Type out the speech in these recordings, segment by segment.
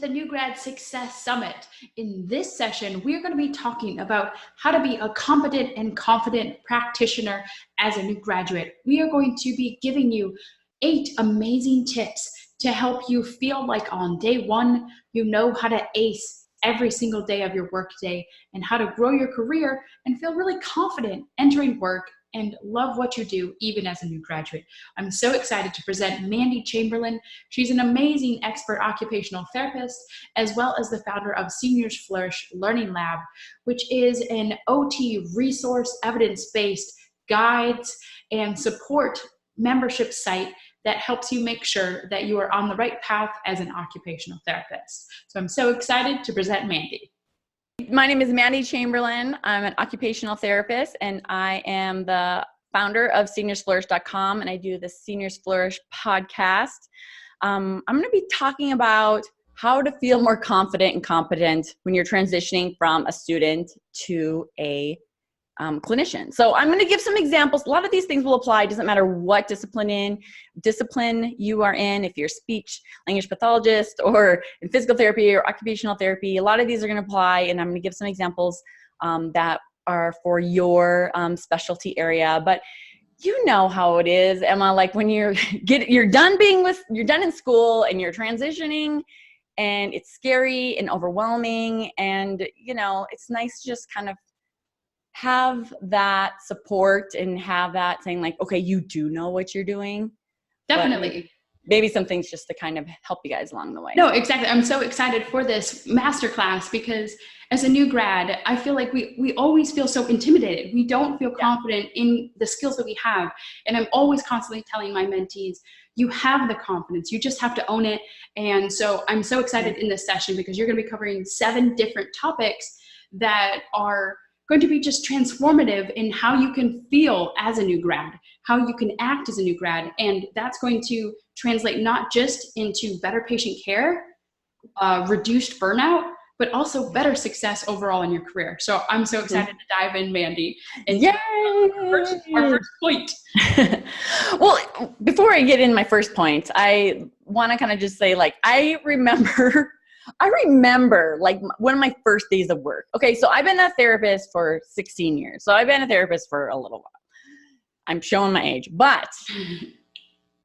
New Grad Success Summit. In this session, we're going to be talking about how to be a competent and confident practitioner as a new graduate. We are going to be giving you 8 amazing tips to help you feel like on day one, you know how to ace every single day of your workday and how to grow your career and feel really confident entering work and love what you do, even as a new graduate. I'm so excited to present Mandy Chamberlain. She's an amazing expert occupational therapist, as well as the founder of Seniors Flourish Learning Lab, which is an OT resource evidence-based guides and support membership site that helps you make sure that you are on the right path as an occupational therapist. So I'm so excited to present Mandy. My name is Mandy Chamberlain. I'm an occupational therapist, and I am the founder of seniorsflourish.com, and I do the Seniors Flourish podcast. I'm going to be talking about how to feel more confident and competent when you're transitioning from a student to a clinician. So I'm going to give some examples. A lot of these things will apply. It doesn't matter what discipline you are in, if you're a speech language pathologist or in physical therapy or occupational therapy. A lot of these are going to apply, and I'm going to give some examples that are for your specialty area. But you know how it is, Emma. Like when you're done in school and you're transitioning, and it's scary and overwhelming, and it's nice to just kind of have that support and have that saying like, okay, you do know what you're doing. Definitely. Maybe some things just to kind of help you guys along the way. No, exactly. I'm so excited for this masterclass because as a new grad, I feel like we always feel so intimidated. We don't feel confident in the skills that we have. And I'm always constantly telling my mentees, you have the confidence, you just have to own it. And so I'm so excited in this session because you're going to be covering 7 different topics that are going to be just transformative in how you can feel as a new grad, how you can act as a new grad. And that's going to translate not just into better patient care, reduced burnout, but also better success overall in your career. So I'm so excited to dive in, Mandy. And our first point. Well, before I get in my first point, I want to kind of just say, like, I remember like one of my first days of work. Okay, so I've been a therapist for 16 years. So I've been a therapist for a little while. I'm showing my age, but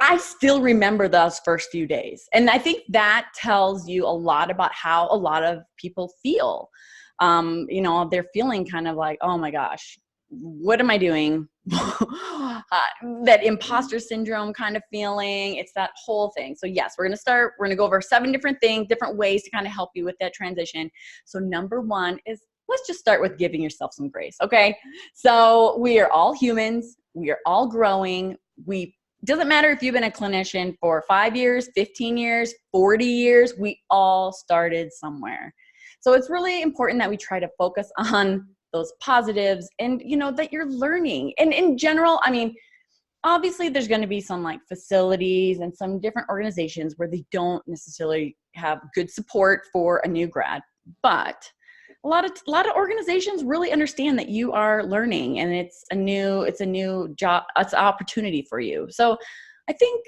I still remember those first few days. And I think that tells you a lot about how a lot of people feel. They're feeling kind of like, oh my gosh, what am I doing? That imposter syndrome kind of feeling. It's that whole thing. So yes, we're going to go over 7 different things, different ways to kind of help you with that transition. So number 1 is, let's just start with giving yourself some grace. Okay. So we are all humans. We are all growing. Doesn't matter if you've been a clinician for 5 years, 15 years, 40 years, we all started somewhere. So it's really important that we try to focus on those positives and, that you're learning. And in general, I mean, obviously there's going to be some like facilities and some different organizations where they don't necessarily have good support for a new grad, but a lot of organizations really understand that you are learning and it's a new job, it's an opportunity for you. So I think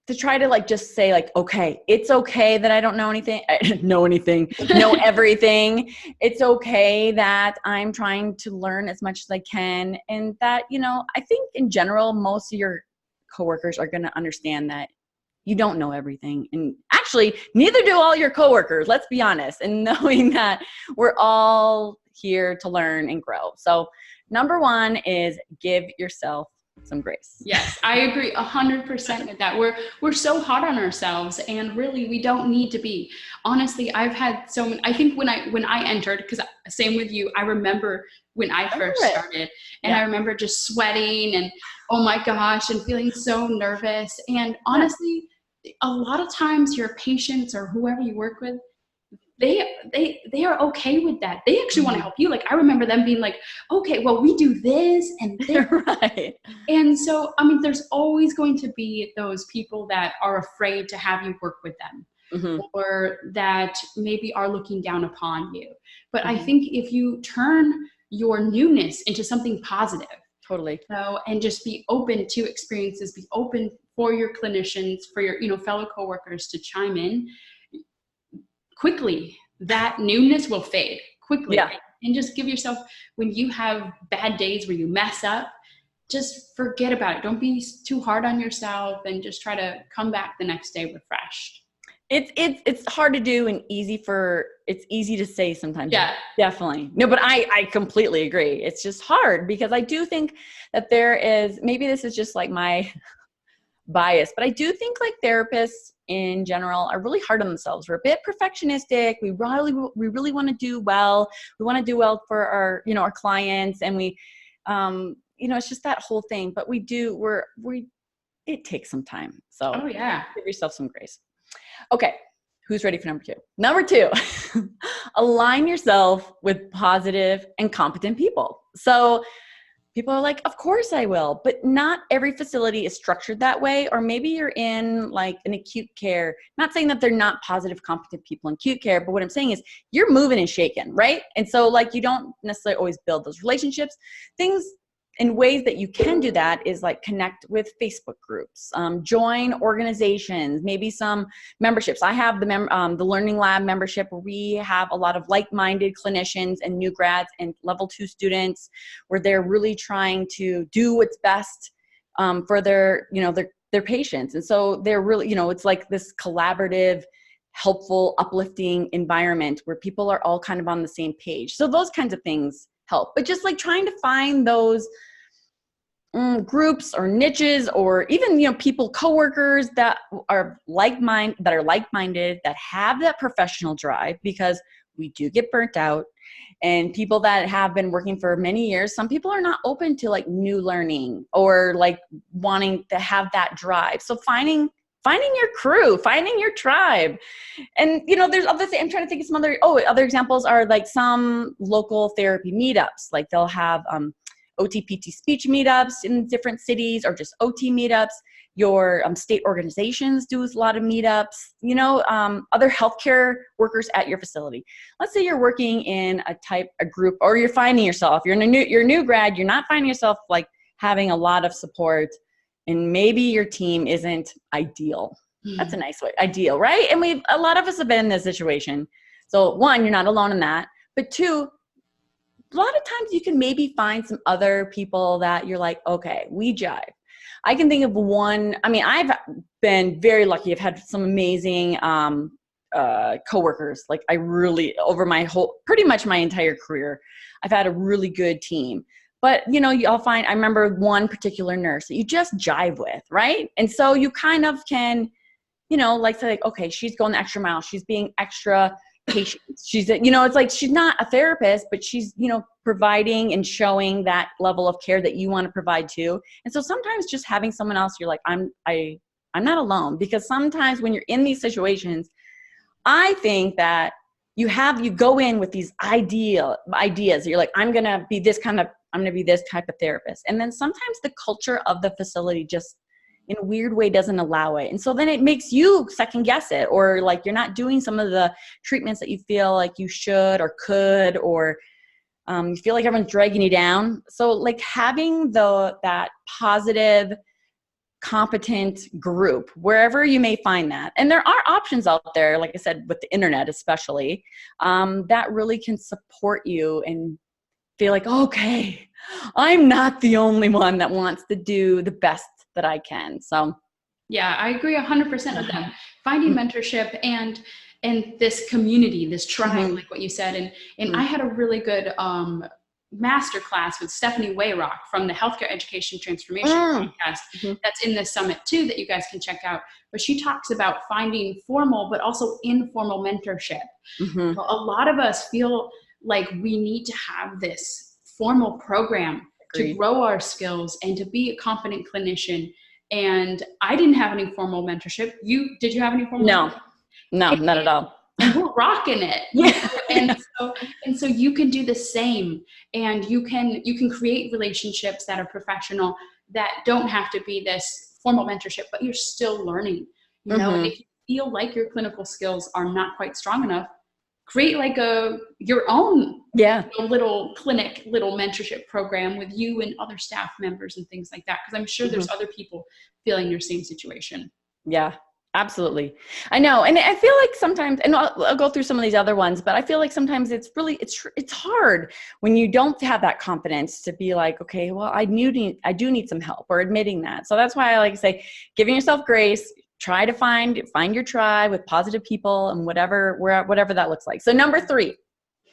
to try to like just say like, okay, it's okay that I don't know everything. It's okay that I'm trying to learn as much as I can. And that, I think in general, most of your coworkers are going to understand that you don't know everything. And actually, neither do all your coworkers, let's be honest. And knowing that we're all here to learn and grow. So number 1 is give yourself some grace. Yes, I agree 100% with that. We're so hard on ourselves, and really we don't need to be. Honestly, I've had so many. I think when I entered, because same with you, I remember when I first started, and I remember just sweating and oh my gosh, and feeling so nervous. And honestly, a lot of times your patients or whoever you work with, they are okay with that. They actually want to help you. Like I remember them being like, okay, well, we do this and this. Right. And so, I mean, there's always going to be those people that are afraid to have you work with them, or that maybe are looking down upon you. But I think if you turn your newness into something positive, totally. So, and just be open to experiences, be open for your clinicians, for your, fellow coworkers to chime in, quickly that newness will fade quickly. Yeah. And just give yourself, when you have bad days where you mess up, just forget about it. Don't be too hard on yourself, and just try to come back the next day refreshed. It's hard to do and it's easy to say sometimes. Yeah. Definitely. No, but I completely agree. It's just hard because I do think that there is, maybe this is just like my bias, but I do think like therapists in general are really hard on themselves. We're a bit perfectionistic. We really want to do well. We want to do well for our, our clients, and we, it's just that whole thing. But it takes some time. So Oh yeah. give yourself some grace. Okay. Who's ready for number two? Number two, align yourself with positive and competent people. So people are like, of course I will, but not every facility is structured that way. Or maybe you're in like an acute care, not saying that they're not positive, competent people in acute care, but what I'm saying is you're moving and shaking, right? And so like, you don't necessarily always build those relationships. Things in ways that you can do that is like connect with Facebook groups, join organizations, maybe some memberships. I have the Learning Lab membership, where we have a lot of like-minded clinicians and new grads and level 2 students, where they're really trying to do what's best for their patients. And so they're really, it's like this collaborative, helpful, uplifting environment where people are all kind of on the same page. So those kinds of things help. But just like trying to find those groups or niches, or even people, coworkers that are like-minded, that have that professional drive, because we do get burnt out. And people that have been working for many years, some people are not open to like new learning or like wanting to have that drive. So finding your crew, finding your tribe. And, there's other things. I'm trying to think of some other examples are like some local therapy meetups. Like they'll have OT-PT speech meetups in different cities, or just OT meetups. Your state organizations do a lot of meetups, other healthcare workers at your facility. Let's say you're working in a group, or you're finding yourself, you're a new grad, you're not finding yourself like having a lot of support, and maybe your team isn't ideal. That's a nice way. Ideal, right? And a lot of us have been in this situation. So one, you're not alone in that. But two, a lot of times you can maybe find some other people that you're like, okay, we jive. I can think of one. I mean, I've been very lucky. I've had some amazing coworkers. Like over pretty much my entire career, I've had a really good team. But, I'll find, I remember one particular nurse that you just jive with, right? And so you kind of can, like say, like, okay, she's going the extra mile. She's being extra patient. She's, it's like she's not a therapist, but she's, providing and showing that level of care that you want to provide too. And so sometimes just having someone else, you're like, I'm not alone. Because sometimes when you're in these situations, I think that you go in with these ideas. You're like, I'm going to be this type of therapist. And then sometimes the culture of the facility just in a weird way doesn't allow it. And so then it makes you second guess it, or like you're not doing some of the treatments that you feel like you should or could, or you feel like everyone's dragging you down. So like having that positive, competent group, wherever you may find that. And there are options out there, like I said, with the internet especially, that really can support you and feel like, okay, I'm not the only one that wants to do the best that I can. So yeah, I agree 100% with that. Finding mentorship and this community, this tribe, like what you said. And I had a really good master class with Stephanie Wayrock from the Healthcare Education Transformation podcast that's in this summit too, that you guys can check out. But she talks about finding formal but also informal mentorship. A lot of us feel like we need to have this formal program to grow our skills and to be a competent clinician. And I didn't have any formal mentorship. Did you have any formal? No, not at all. And we're rocking it. Yeah. And so you can do the same, and you can create relationships that are professional, that don't have to be this formal mentorship, but you're still learning. And if you feel like your clinical skills are not quite strong enough, create like your own little clinic, little mentorship program with you and other staff members and things like that. Because I'm sure there's other people feeling your same situation. Yeah. Absolutely. I know. And I feel like sometimes, and I'll go through some of these other ones, but I feel like sometimes it's hard when you don't have that confidence to be like, okay, well, I do need some help, or admitting that. So that's why I like to say, giving yourself grace, try to find your tribe with positive people, and whatever that looks like. So number 3,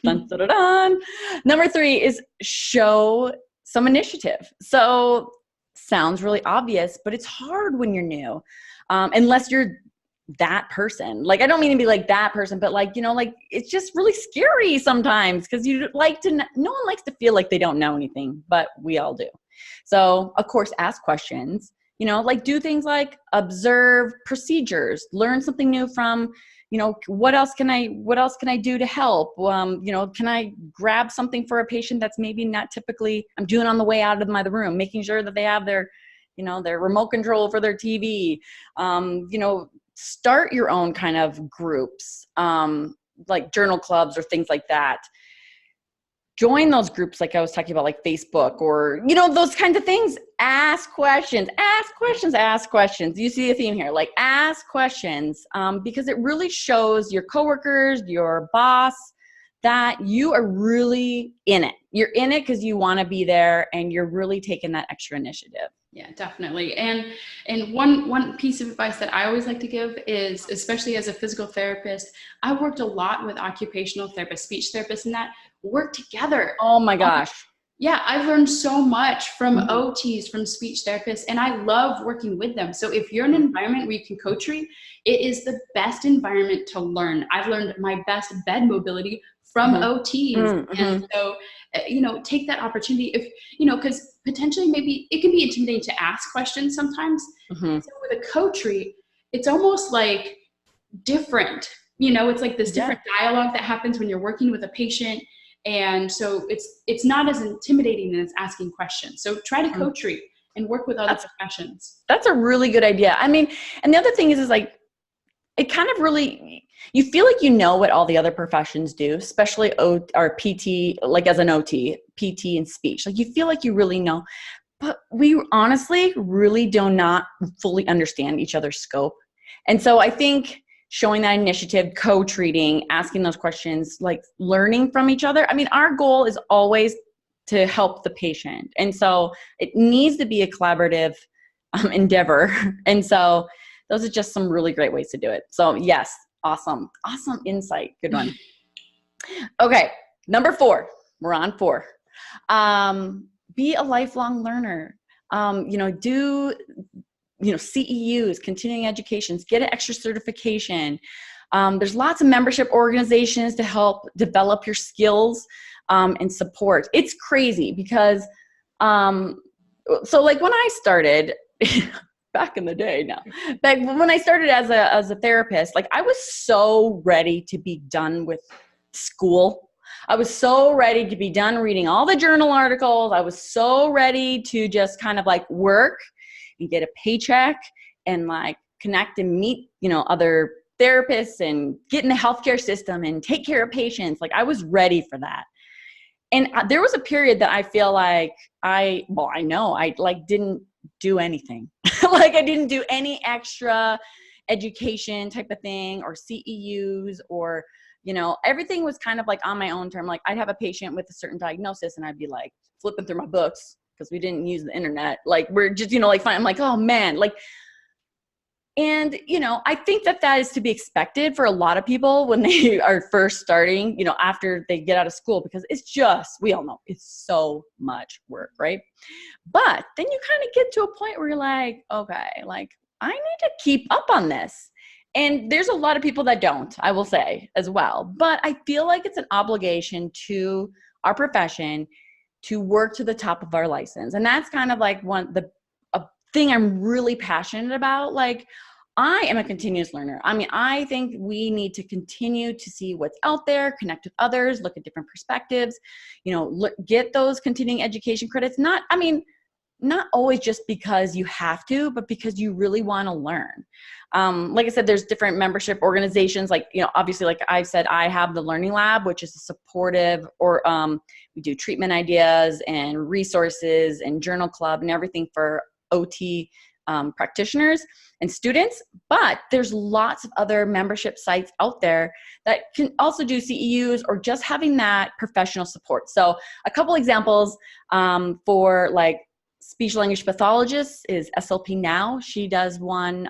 dun, dun, dun, dun. Number 3 is show some initiative. So sounds really obvious, but it's hard when you're new. Unless you're that person. Like, I don't mean to be like that person, but like, like it's just really scary sometimes, because no one likes to feel like they don't know anything, but we all do. So of course, ask questions, like do things like observe procedures, learn something new from, what else can I do to help? Can I grab something for a patient that's maybe not typically I'm doing on the way out of the room, making sure that they have their remote control for their TV, start your own kind of groups, like journal clubs or things like that. Join those groups like I was talking about, like Facebook, or, those kinds of things. Ask questions. You see a theme here, like ask questions, because it really shows your coworkers, your boss, that you are really in it. You're in it because you want to be there, and you're really taking that extra initiative. Yeah, definitely. And one piece of advice that I always like to give is, especially as a physical therapist, I worked a lot with occupational therapists, speech therapists, and that work together. Oh my gosh. Yeah, I've learned so much from OTs, from speech therapists, and I love working with them. So if you're in an environment where you can co-treat, it is the best environment to learn. I've learned my best bed mobility from OTs. And so, take that opportunity if, because potentially maybe it can be intimidating to ask questions sometimes. So with a co-treat, it's almost like different, it's like this different dialogue that happens when you're working with a patient. And so it's not as intimidating as asking questions. So try to co-treat and work with other professions. That's a really good idea. I mean, and the other thing is like, it kind of really, you feel like what all the other professions do, especially or PT, like as an OT, PT and speech. Like you feel like you really know, but we honestly really do not fully understand each other's scope. And so I think showing that initiative, co-treating, asking those questions, like learning from each other. I mean, our goal is always to help the patient. And so it needs to be a collaborative endeavor. And so those are just some really great ways to do it. So yes, awesome insight. Good one. Okay, number 4. We're on 4. Be a lifelong learner. Do CEUs, continuing educations, get an extra certification. There's lots of membership organizations to help develop your skills and support. It's crazy because, so like when I started, back in the day now, back when I started as a therapist, like I was so ready to be done with school. I was so ready to be done reading all the journal articles. I was so ready to just kind of like work and get a paycheck and like connect and meet, other therapists and get in the healthcare system and take care of patients. Like I was ready for that. And there was a period that I feel like I didn't do anything. Like I didn't do any extra education type of thing or CEUs or, everything was kind of like on my own term. Like I'd have a patient with a certain diagnosis and I'd be like flipping through my books because we didn't use the internet. Like we're just, like fine. I'm like, oh man, like, and, I think that is to be expected for a lot of people when they are first starting, after they get out of school, because it's just, we all know it's so much work, right? But then you kind of get to a point where you're like, okay, like I need to keep up on this. And there's a lot of people that don't, I will say as well. But I feel like it's an obligation to our profession to work to the top of our license. And that's kind of like a thing I'm really passionate about. Like I am a continuous learner. I mean, I think we need to continue to see what's out there, connect with others, look at different perspectives, get those continuing education credits. Not always just because you have to, but because you really want to learn. Like I said, there's different membership organizations. Like, obviously, like I've said, I have the Learning Lab, which is a supportive, or we do treatment ideas and resources and journal club and everything for OT practitioners and students, but there's lots of other membership sites out there that can also do CEUs or just having that professional support. So a couple examples for like speech language pathologists is SLP Now. She does one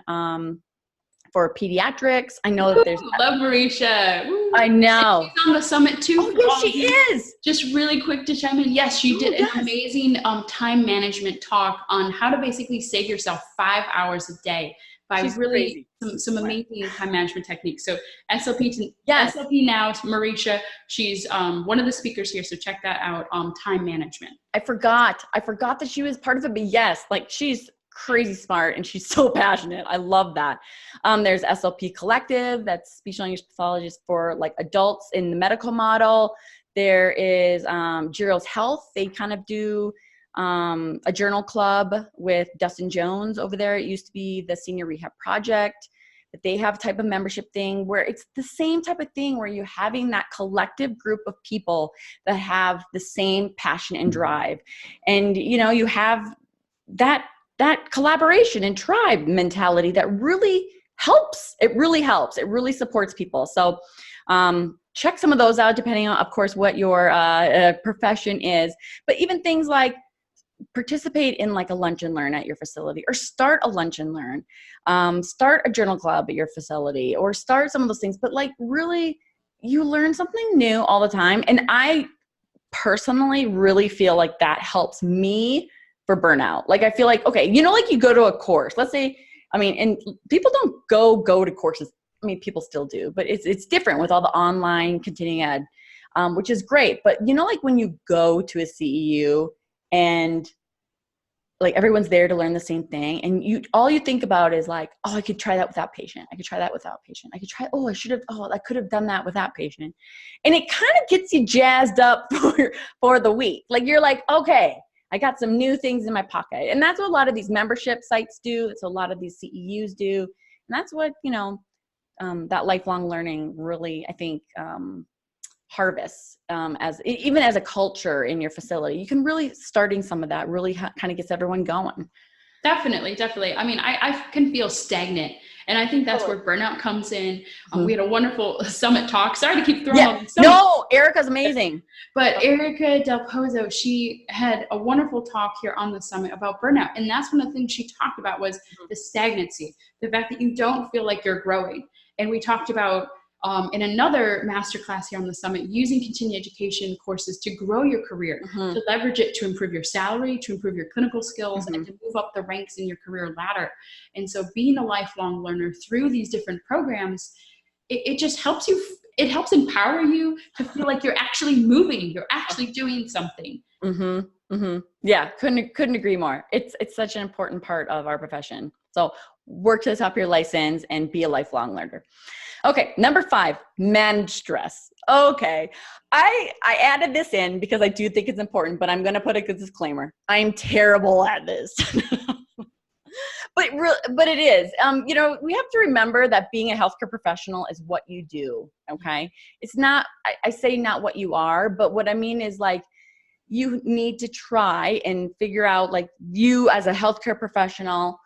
for pediatrics. I know that there's. Love Marisha. Woo. I know. And she's on the summit too. Oh, yes, she is. Just really quick to chime in. Yes, she did an amazing time management talk on how to basically save yourself 5 hours a day by really some amazing time management techniques. So SLP Now, Marisha, she's one of the speakers here. So check that out on time management. I forgot that she was part of it, but yes, like she's crazy smart and she's so passionate. I love that. There's SLP Collective, that's speech language pathologists for like adults in the medical model. There is Giro's Health. They kind of do a journal club with Dustin Jones over there. It used to be the Senior Rehab Project, but they have a type of membership thing where it's the same type of thing where you're having that collective group of people that have the same passion and drive. And, you know, you have that collaboration and tribe mentality that really helps. It really helps. It really supports people. So check some of those out depending on, of course, what your profession is. But even things like participate in like a lunch and learn at your facility, or start a lunch and learn, start a journal club at your facility, or start some of those things. But like really, you learn something new all the time. And I personally really feel like that helps me for burnout. Like I feel like, okay, you know, like you go to a course, let's say, I mean, and people don't go to courses. I mean, people still do, but it's different with all the online continuing ed, which is great. But you know, like when you go to a CEU and like everyone's there to learn the same thing, and all you think about is like, oh, I could try that with that patient. I could try that without patient. I could try, I could have done that with that patient. And it kind of gets you jazzed up for the week. Like you're like, okay, I got some new things in my pocket. And that's what a lot of these membership sites do. It's a lot of these CEUs do. And that's what, you know, that lifelong learning really, I think, harvests even as a culture in your facility. You can really starting some of that really kind of gets everyone going. Definitely. I mean, I can feel stagnant. And I think that's where burnout comes in. We had a wonderful summit talk. Sorry to keep throwing all these summits. No, Erica's amazing. But Erica Del Pozo, she had a wonderful talk here on the summit about burnout. And that's one of the things she talked about was the stagnancy, the fact that you don't feel like you're growing. And we talked about in another masterclass here on the summit, using continuing education courses to grow your career, to leverage it to improve your salary, to improve your clinical skills, and to move up the ranks in your career ladder. And so being a lifelong learner through these different programs, it just helps you, it helps empower you to feel like you're actually moving, you're actually doing something. Yeah, couldn't agree more. It's such an important part of our profession. So work to the top of your license and be a lifelong learner. Okay, number 5, manage stress. Okay, I added this in because I do think it's important, but I'm going to put a disclaimer. I'm terrible at this. But it is. You know, we have to remember that being a healthcare professional is what you do, okay? It's not, I say not what you are, but what I mean is like, you need to try and figure out like you as a healthcare professional,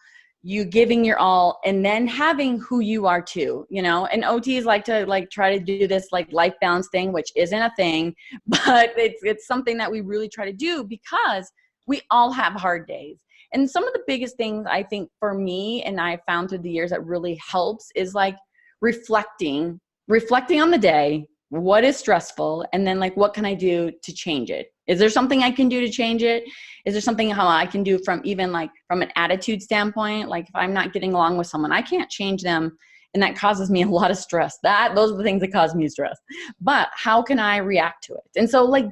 you giving your all, and then having who you are too, you know, and OTs like to like try to do this like life balance thing, which isn't a thing, but it's something that we really try to do because we all have hard days. And some of the biggest things I think for me, and I found through the years that really helps is like reflecting on the day, what is stressful, and then like, what can I do to change it? Is there something I can do to change it? Is there something how I can do from even like from an attitude standpoint? Like if I'm not getting along with someone, I can't change them. And that causes me a lot of stress. Those are the things that cause me stress. But how can I react to it? And so like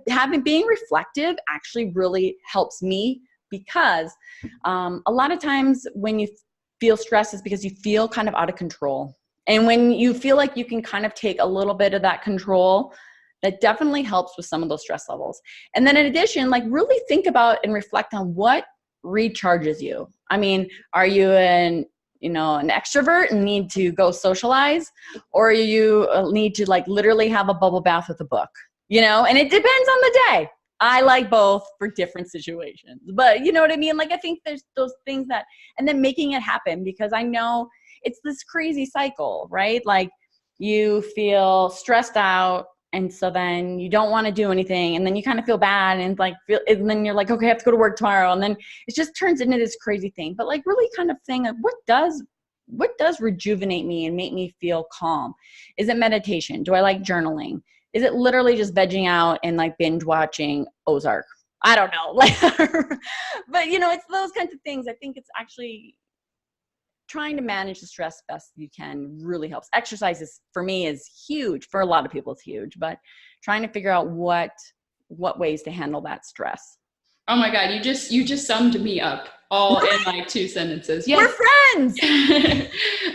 being reflective actually really helps me because a lot of times when you feel stressed is because you feel kind of out of control. And when you feel like you can kind of take a little bit of that control, that definitely helps with some of those stress levels. And then in addition, like really think about and reflect on what recharges you. I mean, are you an extrovert and need to go socialize, or you need to like literally have a bubble bath with a book, you know? And it depends on the day. I like both for different situations, but you know what I mean? Like, I think there's those things that, and then making it happen, because I know it's this crazy cycle, right? Like, you feel stressed out, and so then you don't want to do anything, and then you kind of feel bad, and like and then you're like, okay, I have to go to work tomorrow, and then it just turns into this crazy thing. But like, really kind of thing of what does rejuvenate me and make me feel calm? Is it meditation? Do I like journaling? Is it literally just vegging out and like binge watching Ozark? I don't know. Like, but you know, it's those kinds of things. I think it's actually trying to manage the stress best you can really helps. Exercise is, for me, is huge. For a lot of people, it's huge, but trying to figure out what ways to handle that stress. Oh my God, you just summed me up all in like 2 sentences. Yes. We're friends.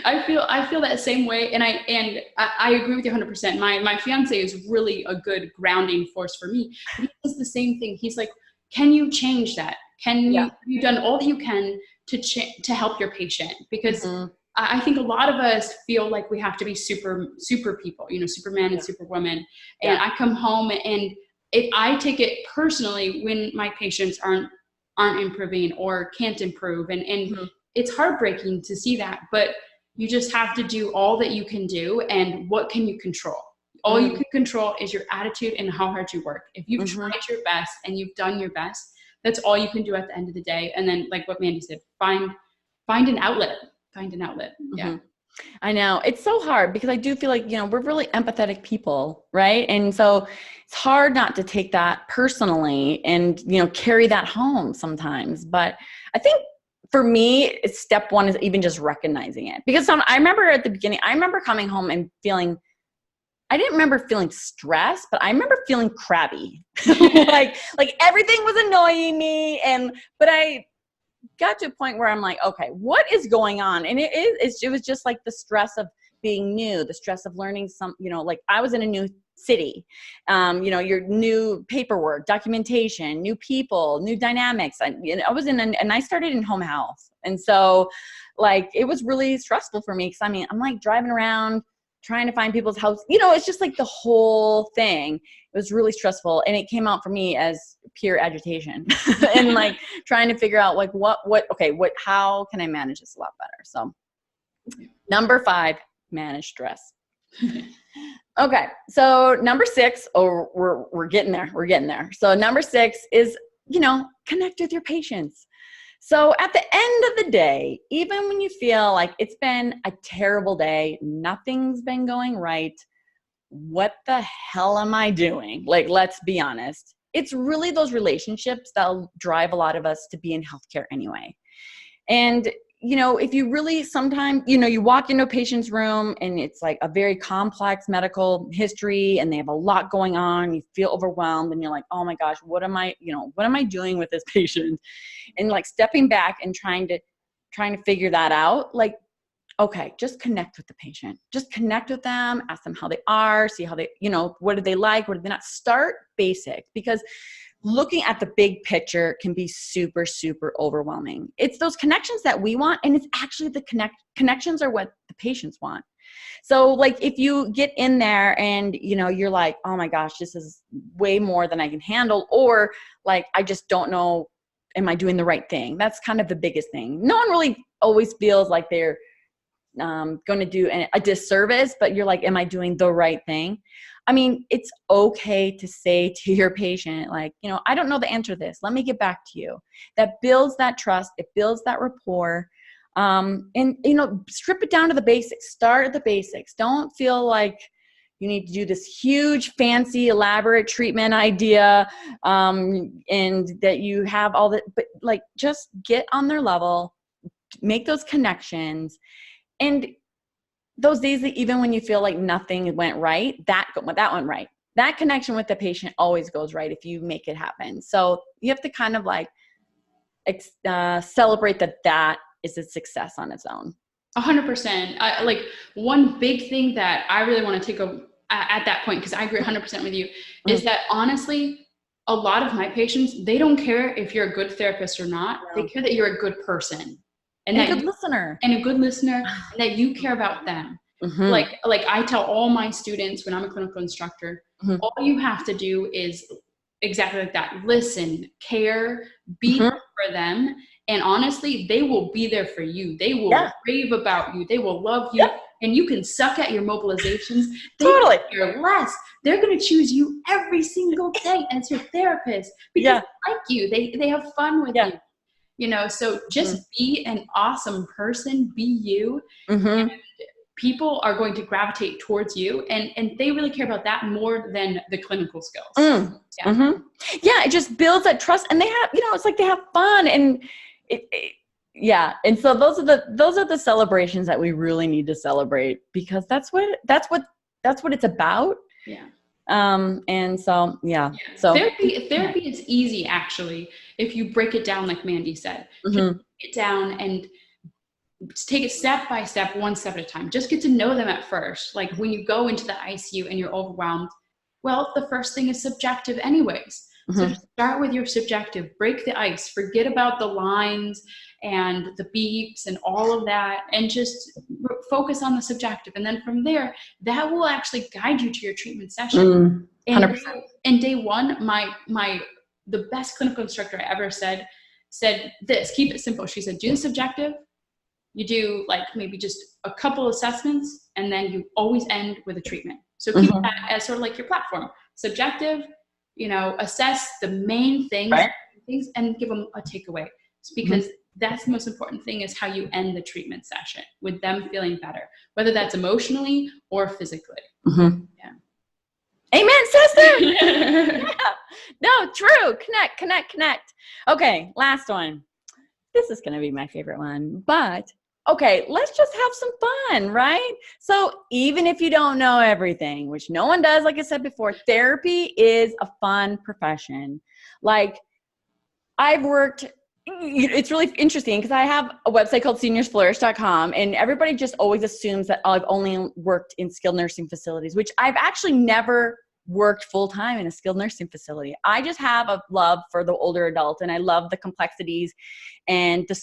I feel that same way, and I agree with you 100%. My fiance is really a good grounding force for me. He does the same thing. He's like, can you change that? You've done all that you can to help your patient? Because I think a lot of us feel like we have to be super people, you know, Superman and Superwoman. And I come home, and if I take it personally when my patients aren't improving or can't improve, and it's heartbreaking to see that, but you just have to do all that you can do. And what can you control? All you can control is your attitude and how hard you work. If you've tried your best and you've done your best, that's all you can do at the end of the day. And then, like what Mandy said, find an outlet. Yeah. I know it's so hard, because I do feel like, you know, we're really empathetic people, right? And so it's hard not to take that personally and, you know, carry that home sometimes. But I think for me, it's step one is even just recognizing it, because I remember at the beginning, I remember coming home and feeling, I didn't remember feeling stressed, but I remember feeling crabby. like everything was annoying me. But I got to a point where I'm like, okay, what is going on? And it was just like the stress of being new, the stress of learning you know, like I was in a new city, you know, your new paperwork, documentation, new people, new dynamics. And I started in home health. And so like, it was really stressful for me, because I mean, I'm like driving around trying to find people's house, you know, it's just like the whole thing. It was really stressful, and it came out for me as pure agitation and like trying to figure out like how can I manage this a lot better? So number 5, manage stress. Okay. So number 6, we're getting there. So number 6 is, you know, connect with your patients. So at the end of the day, even when you feel like it's been a terrible day, nothing's been going right, what the hell am I doing? Like, let's be honest. It's really those relationships that'll drive a lot of us to be in healthcare anyway. And, you know, if you really sometimes, you know, you walk into a patient's room and it's like a very complex medical history and they have a lot going on, you feel overwhelmed and you're like, oh my gosh, what am I doing with this patient? And like stepping back and trying to figure that out, like, okay, just connect with the patient. Just connect with them, ask them how they are, see how they, you know, what do they like, what do they not. Start basic, because looking at the big picture can be super, super overwhelming. It's those connections that we want, and it's actually the connections are what the patients want. So like if you get in there and, you know, you're like, oh my gosh, this is way more than I can handle, or like, I just don't know, am I doing the right thing? That's kind of the biggest thing. No one really always feels like they're going to do a disservice, but you're like, am I doing the right thing? I mean, it's okay to say to your patient, like, you know, I don't know the answer to this. Let me get back to you. That builds that trust. It builds that rapport. And, you know, strip it down to the basics. Start at the basics. Don't feel like you need to do this huge, fancy, elaborate treatment idea, and that you have all that, but like, just get on their level, make those connections. And those days that even when you feel like nothing went right, that went right. That connection with the patient always goes right if you make it happen. So you have to kind of like celebrate that is a success on its own. 100%. Like one big thing that I really want to take at that point, because I agree 100% with you, is that honestly, a lot of my patients, they don't care if you're a good therapist or not. No. They care that you're a good person. And a good listener. And a good listener, and that you care about them. Mm-hmm. Like I tell all my students when I'm a clinical instructor, all you have to do is exactly like that. Listen, care, be Mhm. there for them. And honestly, they will be there for you. They will Yeah. rave about you. They will love you. Yep. And you can suck at your mobilizations. They Totally. care less. They're going to choose you every single day as your therapist because Yeah. they like you. They have fun with Yeah. you. So Mhm. just be an awesome person. Be you. Mhm. People are going to gravitate towards you, and they really care about that more than the clinical skills. Mm. Yeah. Mhm. Yeah, it just builds that trust, and they have, it's like they have fun, and yeah. And so those are the celebrations that we really need to celebrate, because that's what it's about. Yeah. And so, yeah. So, Therapy is easy, actually, if you break it down like Mandy said. Just mhm. break it down and take it step by step, one step at a time. Just get to know them at first. Like when you go into the ICU and you're overwhelmed, well, the first thing is subjective anyways. So Mhm. just start with your subjective, break the ice, forget about the lines and the beeps and all of that, and just focus on the subjective. And then from there, that will actually guide you to your treatment session. 100%. And day one, the best clinical instructor I ever said this, keep it simple. She said, do the subjective, you do like maybe just a couple assessments, and then you always end with a treatment. So keep Mhm. that as sort of like your platform. Subjective, assess the main things, Right. and give them a takeaway. It's Mhm. because that's the most important thing, is how you end the treatment session with them feeling better, whether that's emotionally or physically. Mhm. Yeah. Amen, sister. Yeah. No, true. Connect. Okay, last one. This is going to be my favorite one, but okay, let's just have some fun, right? So even if you don't know everything, which no one does, like I said before, therapy is a fun profession. Like, I've worked, it's really interesting because I have a website called seniorsflourish.com, and everybody just always assumes that I've only worked in skilled nursing facilities, which I've actually never worked full-time in a skilled nursing facility. I just have a love for the older adult, and I love the complexities and the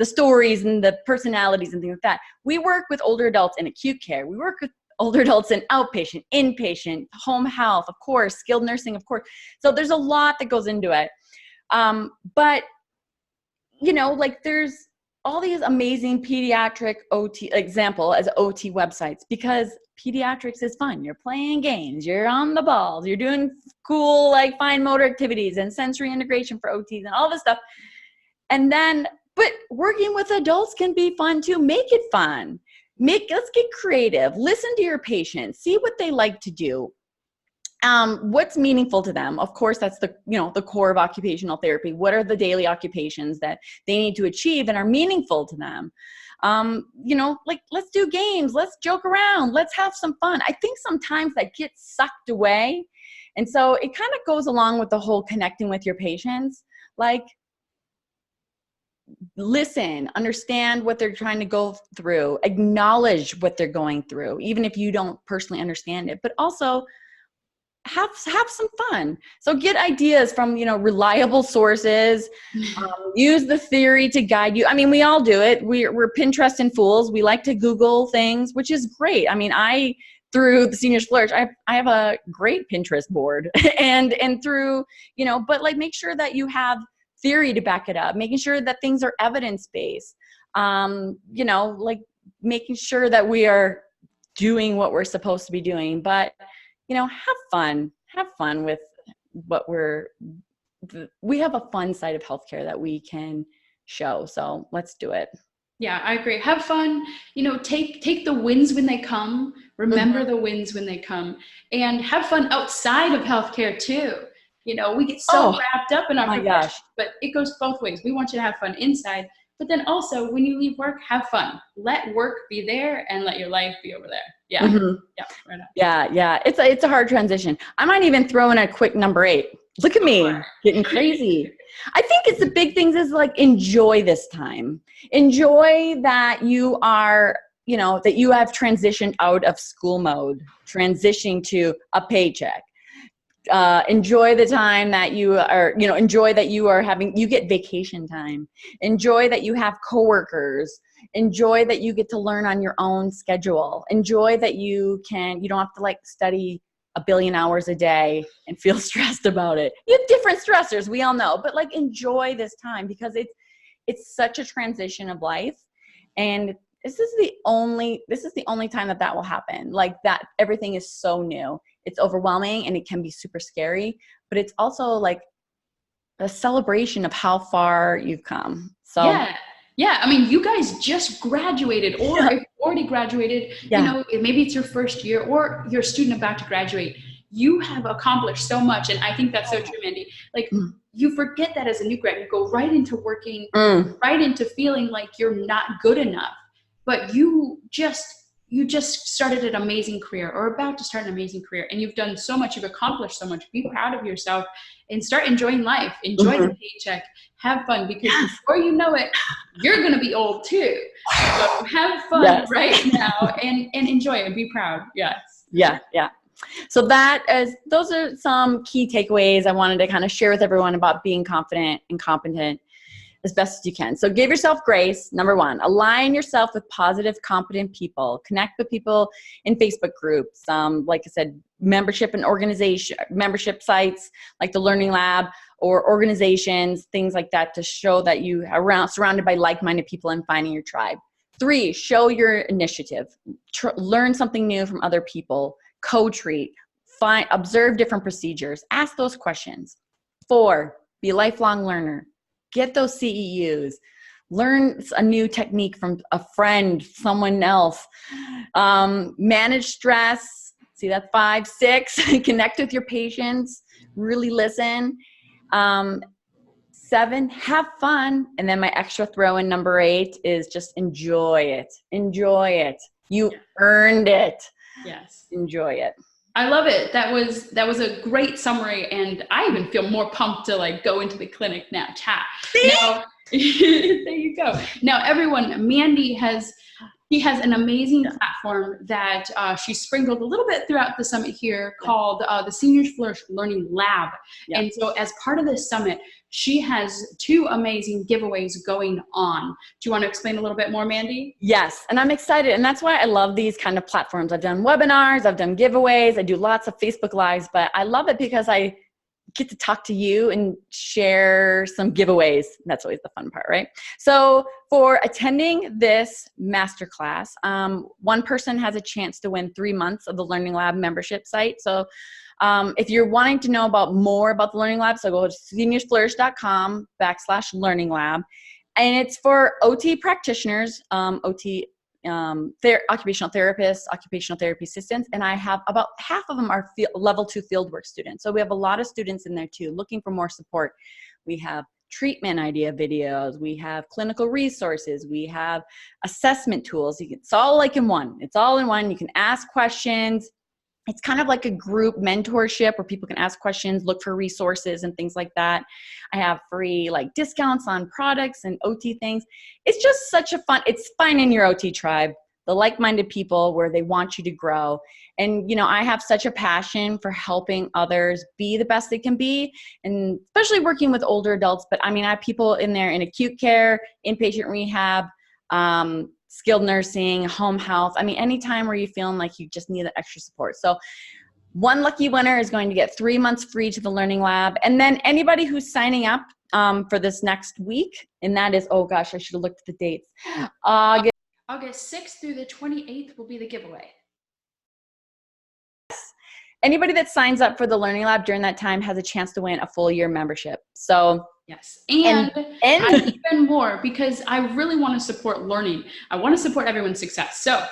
stories and the personalities and things like that. We work with older adults in acute care. We work with older adults in outpatient, inpatient, home health, of course, skilled nursing, of course. So there's a lot that goes into it. But like there's all these amazing pediatric OT example as OT websites, because pediatrics is fun. You're playing games, you're on the balls, you're doing cool, like fine motor activities and sensory integration for OTs and all this stuff. And then, but working with adults can be fun too. Make it fun. Let's get creative. Listen to your patients. See what they like to do. What's meaningful to them? Of course, that's the core of occupational therapy. What are the daily occupations that they need to achieve and are meaningful to them? Like, let's do games. Let's joke around. Let's have some fun. I think sometimes that gets sucked away. And so it kind of goes along with the whole connecting with your patients. Like, listen, understand what they're trying to go through, acknowledge what they're going through, even if you don't personally understand it, but also have some fun. So get ideas from, reliable sources, use the theory to guide you. I mean, we all do it. We're Pinterest and fools. We like to Google things, which is great. I mean, through the Seniors Flourish, I have a great Pinterest board and through, but like, make sure that you have theory to back it up, making sure that things are evidence-based, like making sure that we are doing what we're supposed to be doing. But have fun with what we have a fun side of healthcare that we can show. So let's do it. Yeah, I agree. Have fun. Take the wins when they come. Remember the wins when they come, and have fun outside of healthcare too. We get so wrapped up in our profession, but it goes both ways. We want you to have fun inside, but then also when you leave work, have fun. Let work be there and let your life be over there. Yeah. Mm-hmm. Yeah. Right on. Yeah. It's a hard transition. I might even throw in a quick number 8. Look at me getting crazy. I think it's the big things is like, enjoy this time. Enjoy that you are, that you have transitioned out of school mode, transitioning to a paycheck. Enjoy the time that you are, enjoy that you get vacation time. Enjoy that you have coworkers. Enjoy that you get to learn on your own schedule. Enjoy that you don't have to like study a billion hours a day and feel stressed about it. You have different stressors, we all know, but like enjoy this time because it's such a transition of life. And this is the only time that will happen. Like that, everything is so new. It's overwhelming and it can be super scary, but it's also like a celebration of how far you've come. So yeah. I mean, you guys just graduated, or if you already graduated, you know, maybe it's your first year or you're a student about to graduate. You have accomplished so much, and I think that's so true, Mandy. Like you forget that as a new grad, you go right into working, right into feeling like you're not good enough. But you just started an amazing career or about to start an amazing career, and you've done so much, you've accomplished so much. Be proud of yourself and start enjoying life, enjoy the paycheck, have fun, because before you know it, you're going to be old too. So have fun right now and enjoy it and be proud. Yes. Yeah. So those are some key takeaways I wanted to kind of share with everyone about being confident and competent as best as you can. So give yourself grace. Number one, align yourself with positive, competent people. Connect with people in Facebook groups. Like I said, membership sites like the Learning Lab, or organizations, things like that, to show that you are surrounded by like-minded people and finding your tribe. 3, show your initiative. Learn something new from other people. Co-treat. Observe different procedures. Ask those questions. 4, be a lifelong learner. Get those CEUs. Learn a new technique from a friend, someone else. Manage stress. See, that's 5. 6, connect with your patients. Really listen. 7, have fun. And then my extra throw in number 8 is just enjoy it. Enjoy it. You earned it. Yes. Enjoy it. I love it. That was a great summary, and I even feel more pumped to like go into the clinic now. Now, there you go. Now, everyone, Mandy has an amazing platform that she sprinkled a little bit throughout the summit here called the Seniors Flourish Learning Lab. And so as part of this summit, she has 2 amazing giveaways going on. Do you want to explain a little bit more, Mandy? Yes, and I'm excited. And that's why I love these kind of platforms. I've done webinars, I've done giveaways, I do lots of Facebook Lives, but I love it because I get to talk to you and share some giveaways. That's always the fun part, right? So for attending this masterclass, one person has a chance to win 3 months of the Learning Lab membership site. So if you're wanting to know more about the Learning Lab, so go to seniorsflourish.com/Learning Lab. And it's for OT practitioners, occupational therapists, occupational therapy assistants, and I have about half of them are level 2 fieldwork students. So we have a lot of students in there too, looking for more support. We have treatment idea videos, we have clinical resources, we have assessment tools. It's all like in one. It's all in one. You can ask questions. It's kind of like a group mentorship where people can ask questions, look for resources and things like that. I have free like discounts on products and OT things. It's just such a it's finding your OT tribe, the like-minded people where they want you to grow. And, you know, I have such a passion for helping others be the best they can be, and especially working with older adults. But I mean, I have people in there in acute care, inpatient rehab, skilled nursing, home health. I mean, anytime where you're feeling like you just need that extra support. So one lucky winner is going to get 3 months free to the Learning Lab. And then anybody who's signing up for this next week, and that is, oh gosh, I should have looked at the dates. August 6th through the 28th will be the giveaway. Anybody that signs up for the Learning Lab during that time has a chance to win a full year membership. So yes, and even more, because I really want to support learning. I want to support everyone's success. So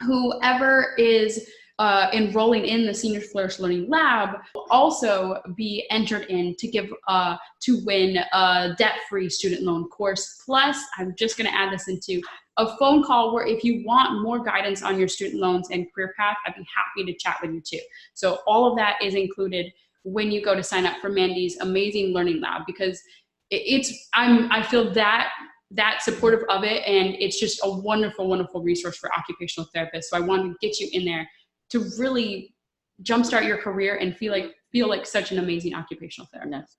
whoever is enrolling in the Seniors Flourish Learning Lab will also be entered in to win a debt-free student loan course. Plus, I'm just going to add this into a phone call where if you want more guidance on your student loans and career path, I'd be happy to chat with you too. So all of that is included when you go to sign up for Mandy's amazing Learning Lab, because I feel that supportive of it, and it's just a wonderful, wonderful resource for occupational therapists. So I wanted to get you in there to really jumpstart your career and feel like such an amazing occupational therapist.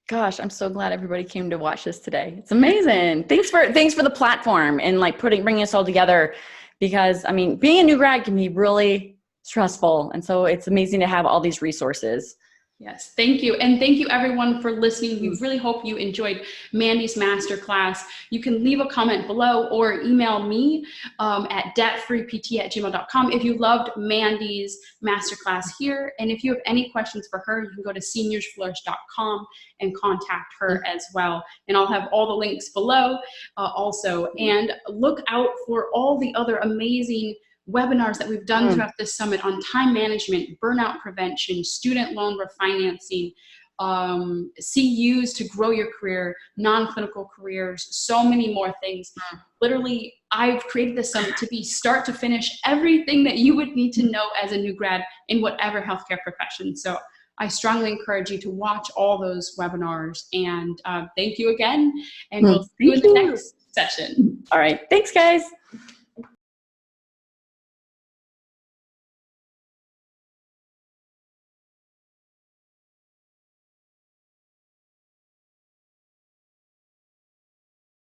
Gosh, I'm so glad everybody came to watch this today. It's amazing. Thanks for the platform and like bringing us all together, because I mean, being a new grad can be really stressful. And so it's amazing to have all these resources. Yes, thank you. And thank you everyone for listening. We really hope you enjoyed Mandy's masterclass. You can leave a comment below or email me at debtfreept@gmail.com if you loved Mandy's masterclass here. And if you have any questions for her, you can go to seniorsflourish.com and contact her as well. And I'll have all the links below also. And look out for all the other amazing webinars that we've done throughout this summit on time management, burnout prevention, student loan refinancing, CUs to grow your career, non-clinical careers, so many more things. Literally, I've created this summit to be start to finish everything that you would need to know as a new grad in whatever healthcare profession. So I strongly encourage you to watch all those webinars. And thank you again. And we'll see you in the next session. All right. Thanks, guys.